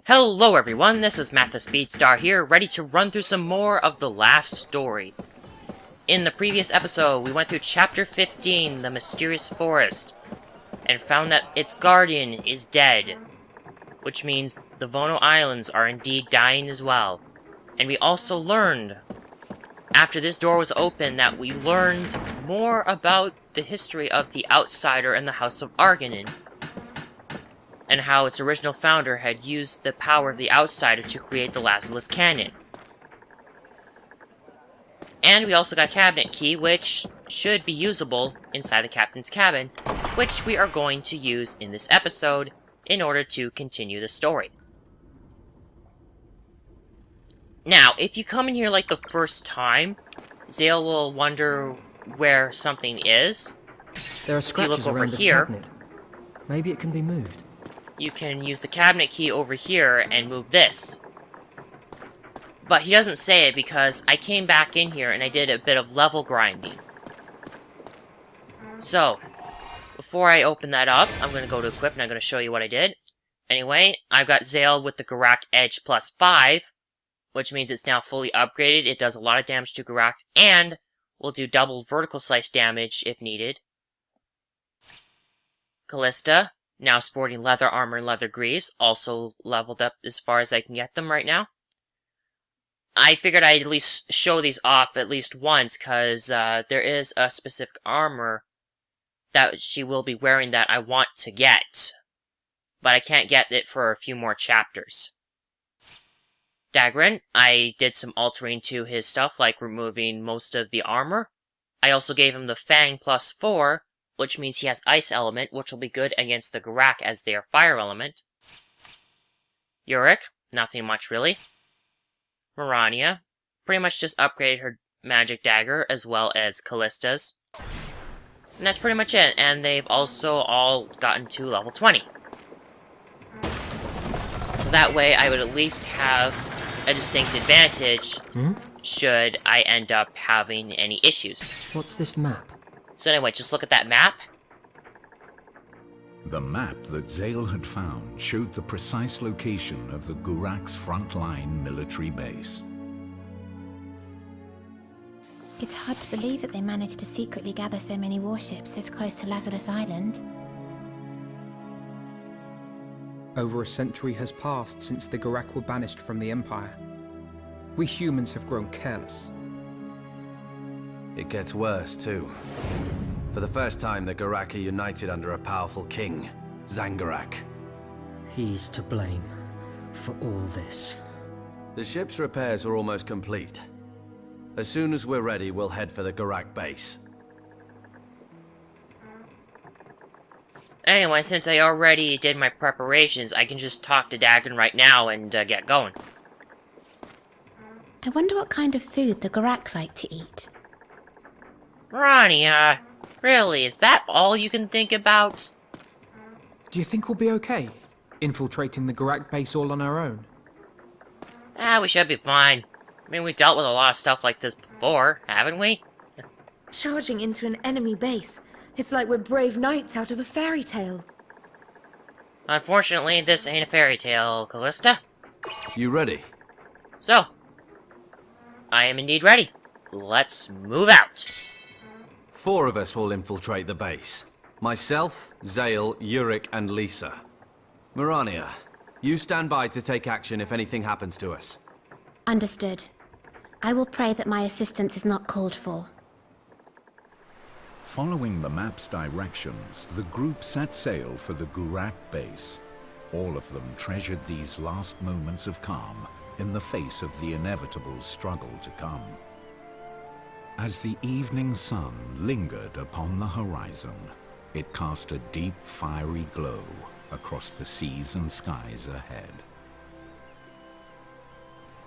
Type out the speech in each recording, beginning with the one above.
Hello everyone, this is Matt the Speedstar here, ready to run through some more of the last story. In the previous episode, we went through Chapter 15, The Mysterious Forest, and found that its guardian is dead, which means the Vono Islands are indeed dying as well. And we also learned, after this door was opened, that we learned more about the history of the Outsider and the House of Arganin, and how its original founder had used the power of the Outsider to create the Lazarus Cannon. And we also got a cabinet key, which should be usable inside the captain's cabin, which we are going to use in this episode in order to continue the story. Now, if you come in here like the first time, Zale will wonder where something is. There are scratches around this cabinet. Maybe it can be moved. You can use the cabinet key over here and move this. But he doesn't say it because I came back in here and I did a bit of level grinding. So, before I open that up, I'm going to go to equip and I'm going to show you what I did. Anyway, I've got Zale with the Gurak Edge plus 5, which means it's now fully upgraded. It does a lot of damage to Gurak and will do double vertical slice damage if needed. Callista, now sporting leather armor and leather greaves, also leveled up as far as I can get them right now. I figured I'd at least show these off at least once, because there is a specific armor that she will be wearing that I want to get, but I can't get it for a few more chapters. Dagrin, I did some altering to his stuff, like removing most of the armor. I also gave him the Fang plus 4, which means he has Ice Element, which will be good against the Gurak as they are Fire Element. Gurak, nothing much really. Mirania, pretty much just upgraded her Magic Dagger as well as Callista's. And that's pretty much it, and they've also all gotten to level 20. So that way I would at least have a distinct advantage should I end up having any issues. What's this map? So anyway, just look at that map. The map that Zale had found showed the precise location of the Gurak's frontline military base. It's hard to believe that they managed to secretly gather so many warships this close to Lazarus Island. Over a century has passed since the Gurak were banished from the Empire. We humans have grown careless. It gets worse, too. For the first time, the Gurak are united under a powerful king, Zangurak. He's to blame for all this. The ship's repairs are almost complete. As soon as we're ready, we'll head for the Gurak base. Anyway, since I already did my preparations, I can just talk to Dagon right now and get going. I wonder what kind of food the Gurak like to eat. Ronnie, really, is that all you can think about? Do you think we'll be okay, infiltrating the Gurak base all on our own? We should be fine. I mean, we've dealt with a lot of stuff like this before, haven't we? Charging into an enemy base. It's like we're brave knights out of a fairy tale. Unfortunately, this ain't a fairy tale, Callista. You ready? So, I am indeed ready. Let's move out. 4 of us will infiltrate the base. Myself, Zale, Gurak, and Lisa. Mirania, you stand by to take action if anything happens to us. Understood. I will pray that my assistance is not called for. Following the map's directions, the group set sail for the Gurak base. All of them treasured these last moments of calm in the face of the inevitable struggle to come. As the evening sun lingered upon the horizon, it cast a deep, fiery glow across the seas and skies ahead.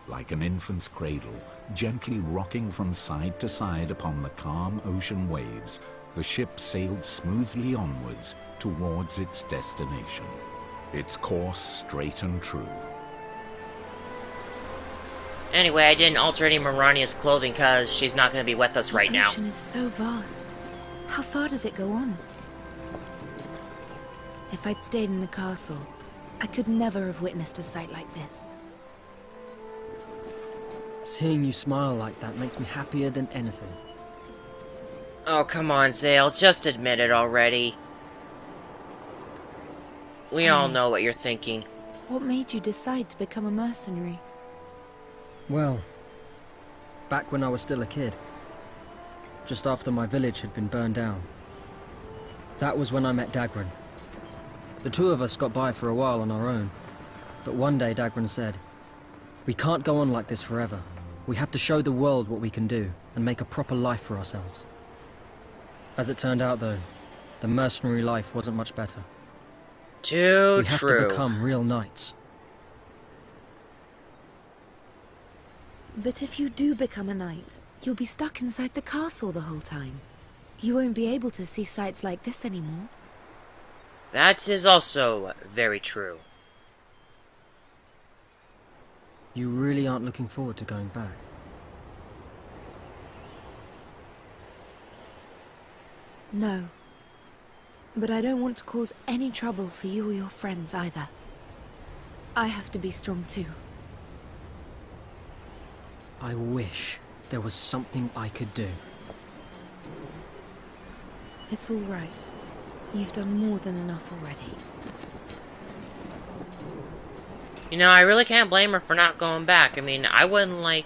Like an infant's cradle, gently rocking from side to side upon the calm ocean waves, the ship sailed smoothly onwards towards its destination, its course straight and true. Anyway, I didn't alter any of Mirania's clothing because she's not going to be with us right now. The ocean is so vast. How far does it go on? If I'd stayed in the castle, I could never have witnessed a sight like this. Seeing you smile like that makes me happier than anything. Oh, come on, Zale. Just admit it already. We all know what you're thinking. What made you decide to become a mercenary? Well, back when I was still a kid, just after my village had been burned down, that was when I met Dagran. The two of us got by for a while on our own, but one day Dagran said, "We can't go on like this forever. We have to show the world what we can do and make a proper life for ourselves." As it turned out, though, the mercenary life wasn't much better. Too We have true. to become real knights. But if you do become a knight, you'll be stuck inside the castle the whole time. You won't be able to see sights like this anymore. That is also very true. You really aren't looking forward to going back? No. But I don't want to cause any trouble for you or your friends either. I have to be strong too. I wish there was something I could do. It's all right. You've done more than enough already. You know, I really can't blame her for not going back. I mean, I wouldn't like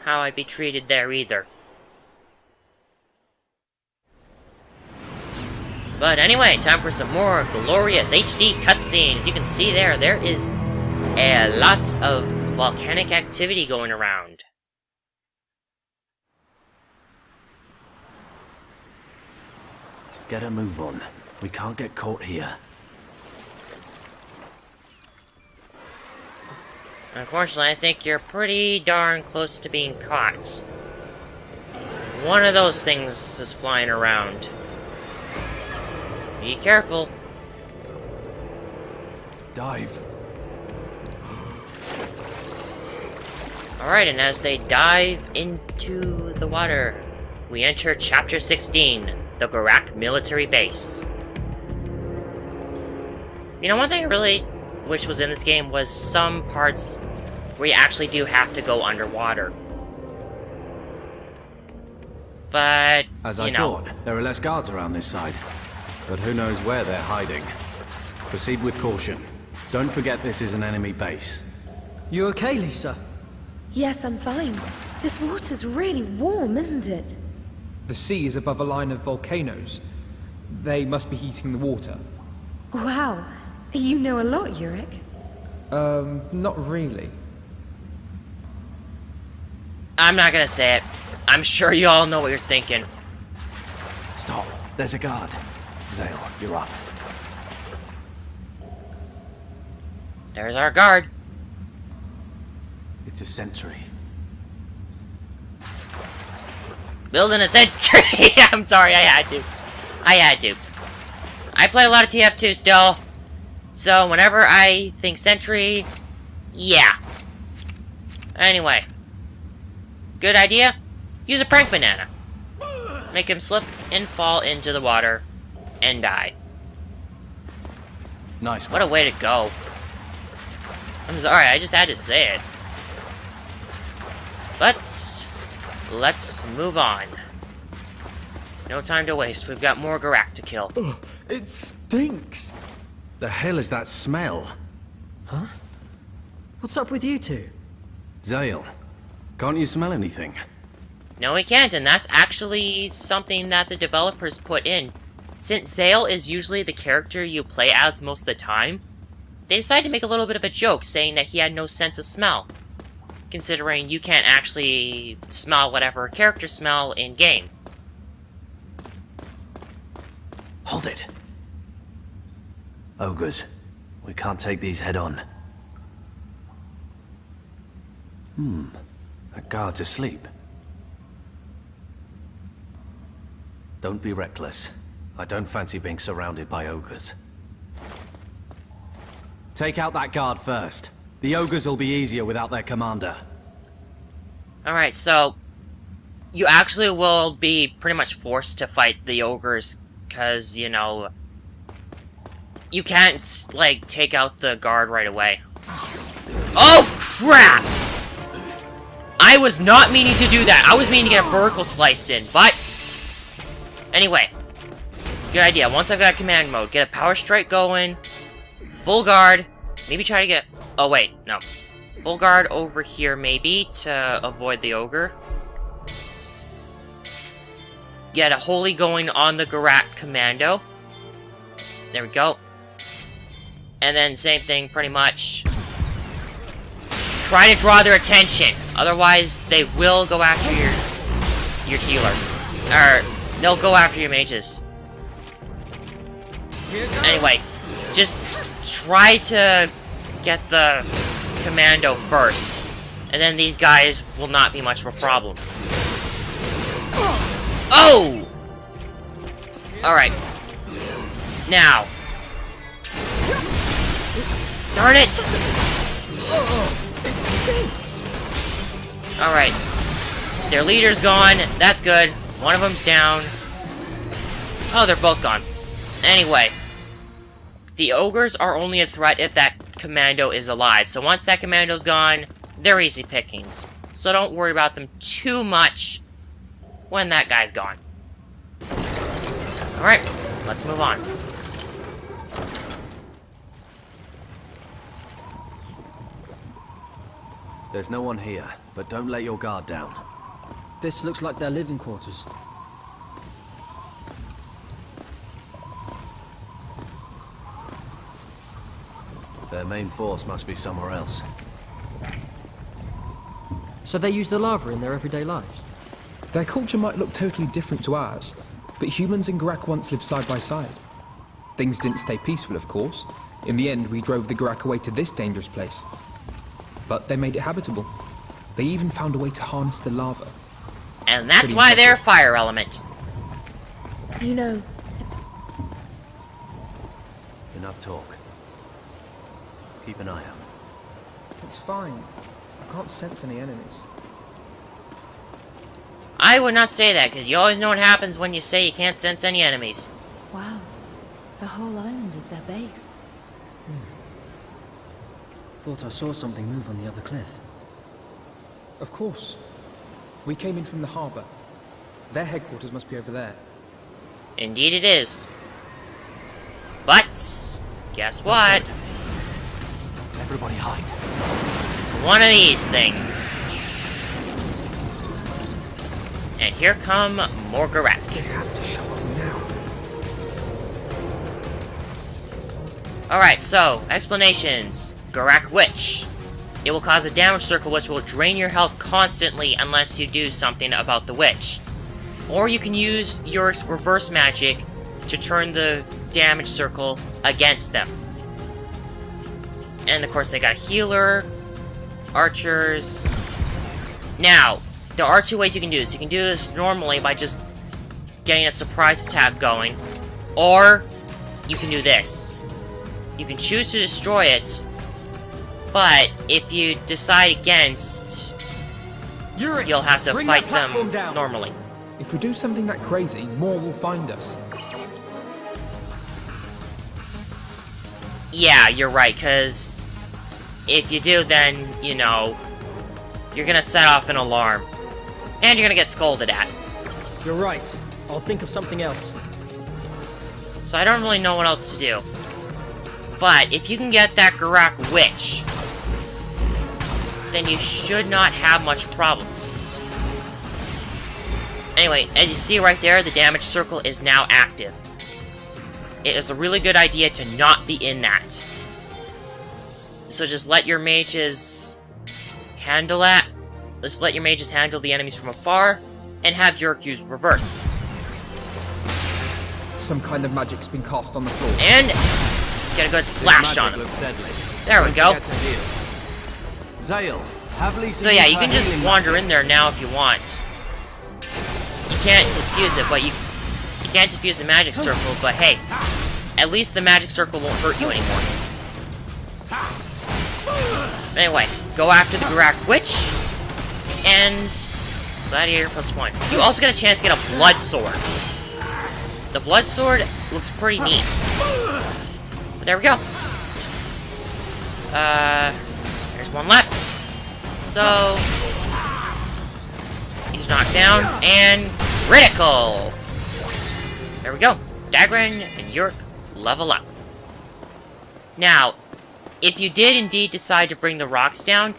how I'd be treated there either. But anyway, time for some more glorious HD cutscenes. As you can see there is a lot of volcanic activity going around. Get a move on. We can't get caught here. Unfortunately, I think you're pretty darn close to being caught. One of those things is flying around. Be careful. Dive. Alright, and as they dive into the water, we enter Chapter 16, the Gurak military base. You know, one thing I really wish was in this game was some parts where you actually do have to go underwater. But, As I thought, there are less guards around this side. But who knows where they're hiding. Proceed with caution. Don't forget this is an enemy base. You okay, Lisa? Yes, I'm fine. This water's really warm, isn't it? The sea is above a line of volcanoes. They must be heating the water. Wow. You know a lot, Yurik. Not really. I'm not gonna say it. I'm sure you all know what you're thinking. Stop. There's a guard. Zale, you're up. There's our guard. It's a sentry. Building a sentry! I'm sorry, I had to. I play a lot of TF2 still. So whenever I think sentry, yeah. Anyway. Good idea? Use a prank banana. Make him slip and fall into the water and die. Nice one. What a way to go. I'm sorry, I just had to say it. But let's move on. No time to waste. We've got more Gurak to kill. It stinks. The hell is that smell? Huh? What's up with you two? Zale, can't you smell anything? No, we can't, and that's actually something that the developers put in. Since Zale is usually the character you play as most of the time, they decided to make a little bit of a joke saying that he had no sense of smell. Considering you can't actually smell whatever characters smell in-game. Hold it. Ogres, we can't take these head-on. That guard's asleep. Don't be reckless. I don't fancy being surrounded by ogres. Take out that guard first. The ogres will be easier without their commander. Alright, so you actually will be pretty much forced to fight the ogres because, you know, you can't, like, take out the guard right away. Oh, crap! I was not meaning to do that. I was meaning to get a vertical slice in, but... Anyway. Good idea. Once I've got command mode, get a power strike going. Full guard. Maybe try to get... Oh, wait. No. Full guard over here, maybe, to avoid the ogre. Get a holy going on the Gurak commando. There we go. And then same thing, pretty much. Try to draw their attention. Otherwise, they will go after your healer. Or, they'll go after your mages. Anyway, just try to get the commando first. And then these guys will not be much of a problem. Oh! Alright. Now. Darn it! It stinks! Alright. Their leader's gone. That's good. One of them's down. Oh, they're both gone. Anyway. The ogres are only a threat if that commando is alive. So once that commando's gone, they're easy pickings. So don't worry about them too much when that guy's gone. Alright, let's move on. There's no one here, but don't let your guard down. This looks like their living quarters. Their main force must be somewhere else. So they use the lava in their everyday lives? Their culture might look totally different to ours, but humans and Gurak once lived side by side. Things didn't stay peaceful, of course. In the end, we drove the Gurak away to this dangerous place. But they made it habitable. They even found a way to harness the lava. And that's why they're fire element. You know, it's... Enough talk. Keep an eye out. It's fine. I can't sense any enemies. I would not say that, because you always know what happens when you say you can't sense any enemies. Wow. The whole island is their base. Thought I saw something move on the other cliff. Of course. We came in from the harbour. Their headquarters must be over there. Indeed it is. But, guess what? Everybody hide. It's one of these things. And here come more Gurak. They have to show up now. Alright, so, explanations. Gurak Witch. It will cause a damage circle which will drain your health constantly unless you do something about the witch. Or you can use Yurik's reverse magic to turn the damage circle against them. And of course they got a healer, archers. Now, there are two ways you can do this. You can do this normally by just getting a surprise attack going, or you can do this. You can choose to destroy it, but if you decide against, you'll have to fight them normally. If we do something that crazy, more will find us. Yeah, you're right, because if you do, then, you know, you're gonna set off an alarm. And you're gonna get scolded at. You're right. I'll think of something else. So I don't really know what else to do. But if you can get that Gurak Witch, then you should not have much problem. Anyway, as you see right there, the damage circle is now active. It is a really good idea to not be in that. So just let your mages handle that. Just let your mages handle the enemies from afar, and have Yurik use reverse. Some kind of magic's been cast on the floor. And get a good slash on him. Looks deadly. There we go. Zale, have Lisa So yeah, use you her can just healing wander magic. in there now if you want. You can't defuse it, but you can't defuse the magic circle, but hey, at least the magic circle won't hurt you anymore. Anyway, go after the Gurak Witch, and Gladiator +1. You also get a chance to get a Blood Sword. The Blood Sword looks pretty neat. But there we go. There's one left. So, he's knocked down, and critical! There we go. Dagran and Yurik level up. Now, if you did indeed decide to bring the rocks down,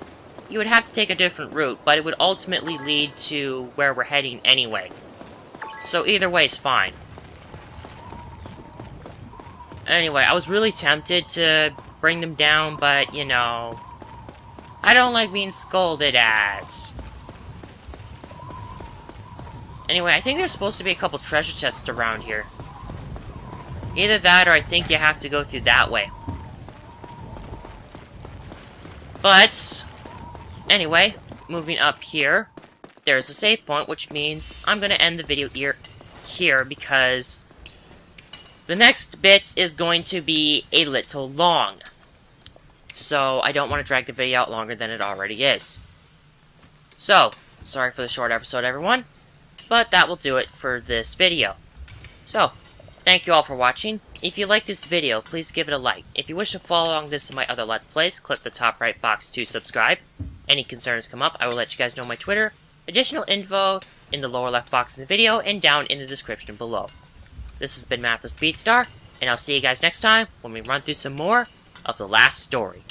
you would have to take a different route, but it would ultimately lead to where we're heading anyway. So either way is fine. Anyway, I was really tempted to bring them down, but, you know, I don't like being scolded at. Anyway, I think there's supposed to be a couple treasure chests around here. Either that, or I think you have to go through that way. But, anyway, moving up here, there's a save point, which means I'm going to end the video here because the next bit is going to be a little long. So, I don't want to drag the video out longer than it already is. So, sorry for the short episode, everyone, but that will do it for this video. So, thank you all for watching. If you like this video, please give it a like. If you wish to follow along this and my other Let's Plays, click the top right box to subscribe. Any concerns come up, I will let you guys know my Twitter. Additional info in the lower left box in the video and down in the description below. This has been Matt the Speedstar, and I'll see you guys next time when we run through some more of the last story.